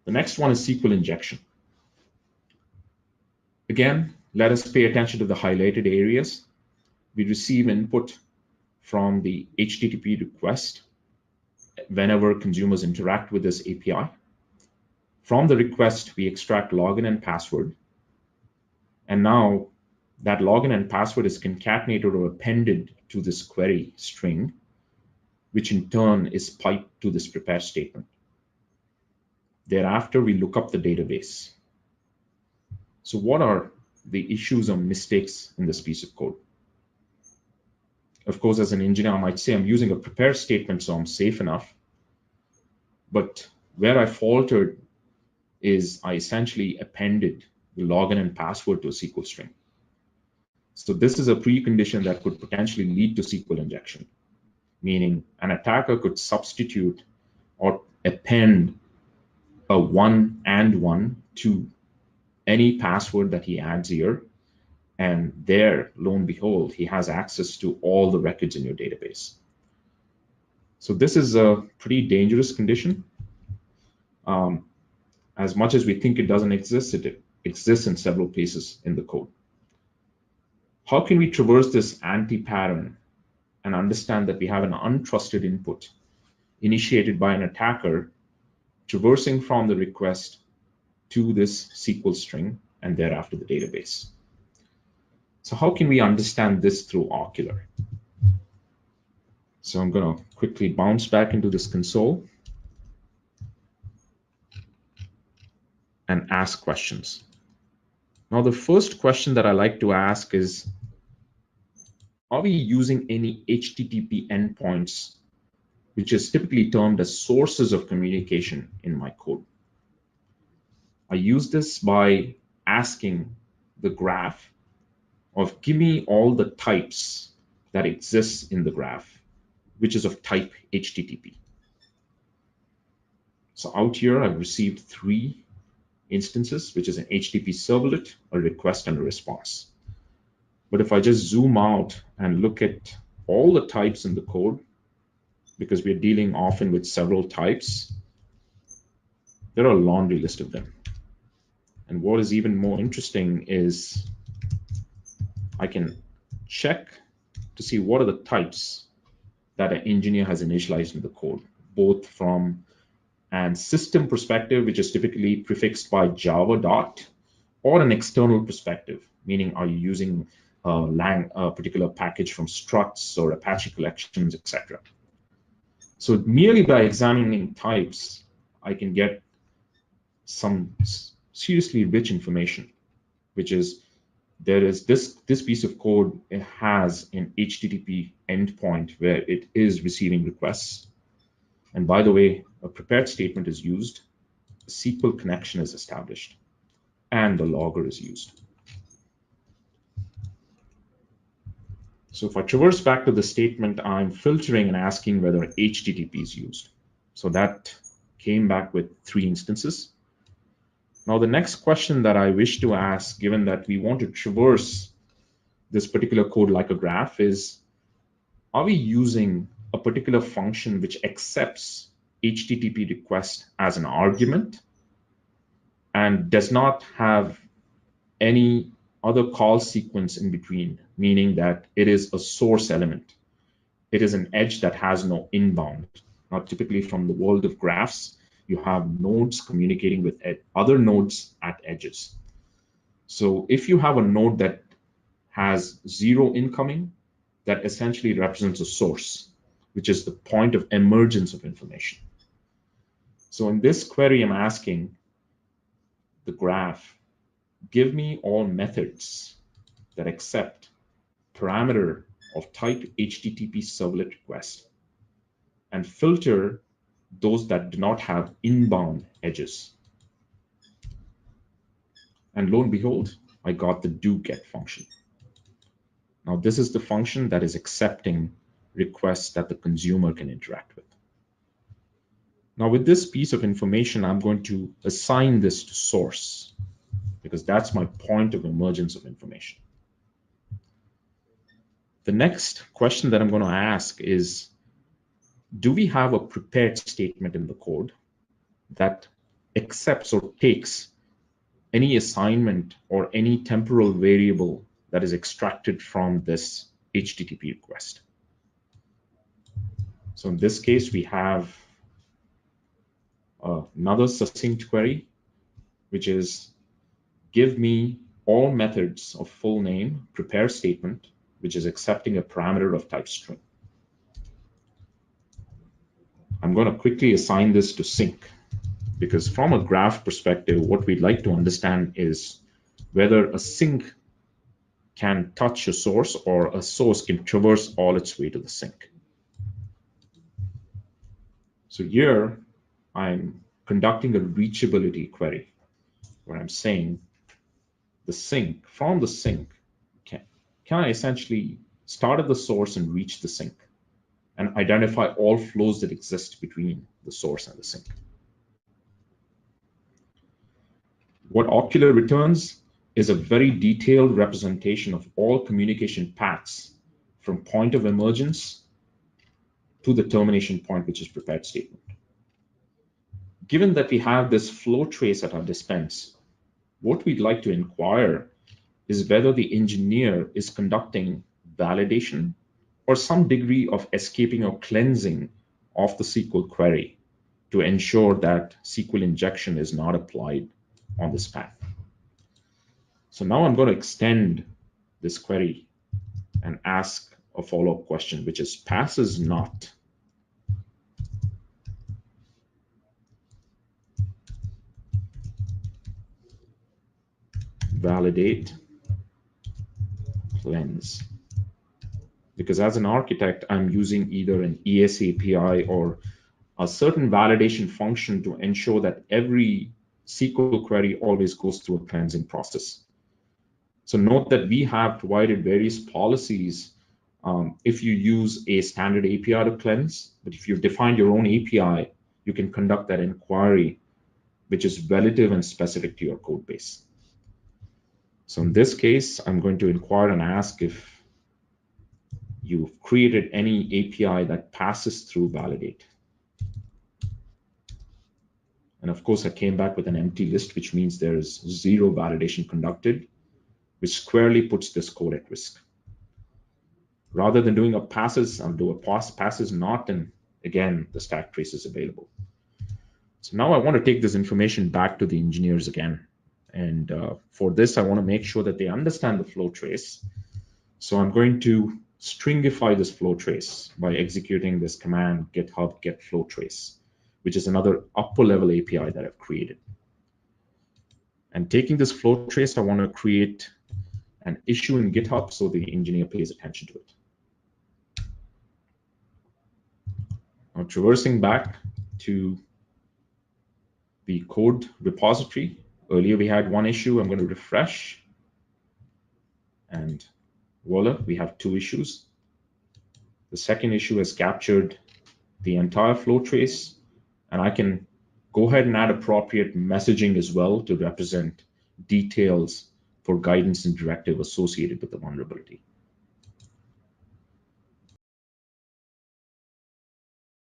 The next one is SQL injection. Again, let us pay attention to the highlighted areas. We receive input from the HTTP request whenever consumers interact with this API. From the request, we extract login and password. And now that login and password is concatenated or appended to this query string, which in turn is piped to this prepare statement. Thereafter, we look up the database. So what are the issues or mistakes in this piece of code? Of course, as an engineer, I might say I'm using a prepare statement, so I'm safe enough. But where I faltered is I essentially appended the login and password to a SQL string. So this is a precondition that could potentially lead to SQL injection, meaning an attacker could substitute or append a 1 and 1 to any password that he adds here, and there, lo and behold, he has access to all the records in your database. So this is a pretty dangerous condition. As much as we think it doesn't exist, it exists in several places in the code. How can we traverse this anti-pattern and understand that we have an untrusted input initiated by an attacker traversing from the request to this SQL string and thereafter the database? So how can we understand this through Ocular? So I'm going to quickly bounce back into this console and ask questions. Now, the first question that I like to ask is, are we using any HTTP endpoints, which is typically termed as sources of communication in my code? I use this by asking the graph of give me all the types that exists in the graph, which is of type HTTP. So out here, I've received 3 instances, which is an HTTP servlet, a request, and a response. But if I just zoom out and look at all the types in the code, because we're dealing often with several types, there are a laundry list of them. And what is even more interesting is I can check to see what are the types that an engineer has initialized in the code, both from an system perspective, which is typically prefixed by Java dot, or an external perspective, meaning are you using a particular package from structs or Apache collections, etc. So merely by examining types, I can get some seriously rich information, which is there is this piece of code, it has an HTTP endpoint where it is receiving requests. And by the way, a prepared statement is used, a SQL connection is established, and the logger is used. So if I traverse back to the statement, I'm filtering and asking whether HTTP is used. So that came back with 3 instances. Now the next question that I wish to ask, given that we want to traverse this particular code like a graph, is are we using a particular function which accepts HTTP request as an argument and does not have any other call sequence in between, meaning that it is a source element. It is an edge that has no inbound. Now, typically from the world of graphs, you have nodes communicating with other nodes at edges. So if you have a node that has 0 incoming, that essentially represents a source, which is the point of emergence of information. So in this query, I'm asking the graph, give me all methods that accept parameter of type HTTP servlet request and filter those that do not have inbound edges. And lo and behold, I got the do-get function. Now this is the function that is accepting requests that the consumer can interact with. Now with this piece of information, I'm going to assign this to source because that's my point of emergence of information. The next question that I'm going to ask is, do we have a prepared statement in the code that accepts or takes any assignment or any temporal variable that is extracted from this HTTP request. So in this case, we have another succinct query, which is give me all methods of full name prepare statement, which is accepting a parameter of type string. I'm going to quickly assign this to sync, because from a graph perspective, what we'd like to understand is whether a sink can touch a source or a source can traverse all its way to the sink. So here I'm conducting a reachability query where I'm saying the sink, from the sink, can I essentially start at the source and reach the sink and identify all flows that exist between the source and the sink. What Ocular returns is a very detailed representation of all communication paths from point of emergence to the termination point, which is prepared statement. Given that we have this flow trace at our dispense, what we'd like to inquire is whether the engineer is conducting validation or some degree of escaping or cleansing of the SQL query to ensure that SQL injection is not applied on this path. So now I'm going to extend this query and ask a follow-up question, which is passes not validate cleanse. Because as an architect, I'm using either an ES API or a certain validation function to ensure that every SQL query always goes through a cleansing process. So note that we have provided various policies if you use a standard API to cleanse, but if you've defined your own API, you can conduct that inquiry, which is relative and specific to your code base. So in this case, I'm going to inquire and ask if you've created any API that passes through validate. And of course, I came back with an empty list, which means there's zero validation conducted, which squarely puts this code at risk. Rather than doing a passes, I'll do a passes not, and again, the stack trace is available. So now I want to take this information back to the engineers again. And for this, I want to make sure that they understand the flow trace. So I'm going to stringify this flow trace by executing this command github get flow trace, which is another upper level API that I've created. And taking this flow trace, I want to create an issue in GitHub so the engineer pays attention to it. Now traversing back to the code repository. Earlier we had one issue. I'm going to refresh, and voila, we have two issues. The second issue has captured the entire flow trace, and I can go ahead and add appropriate messaging as well to represent details for guidance and directive associated with the vulnerability.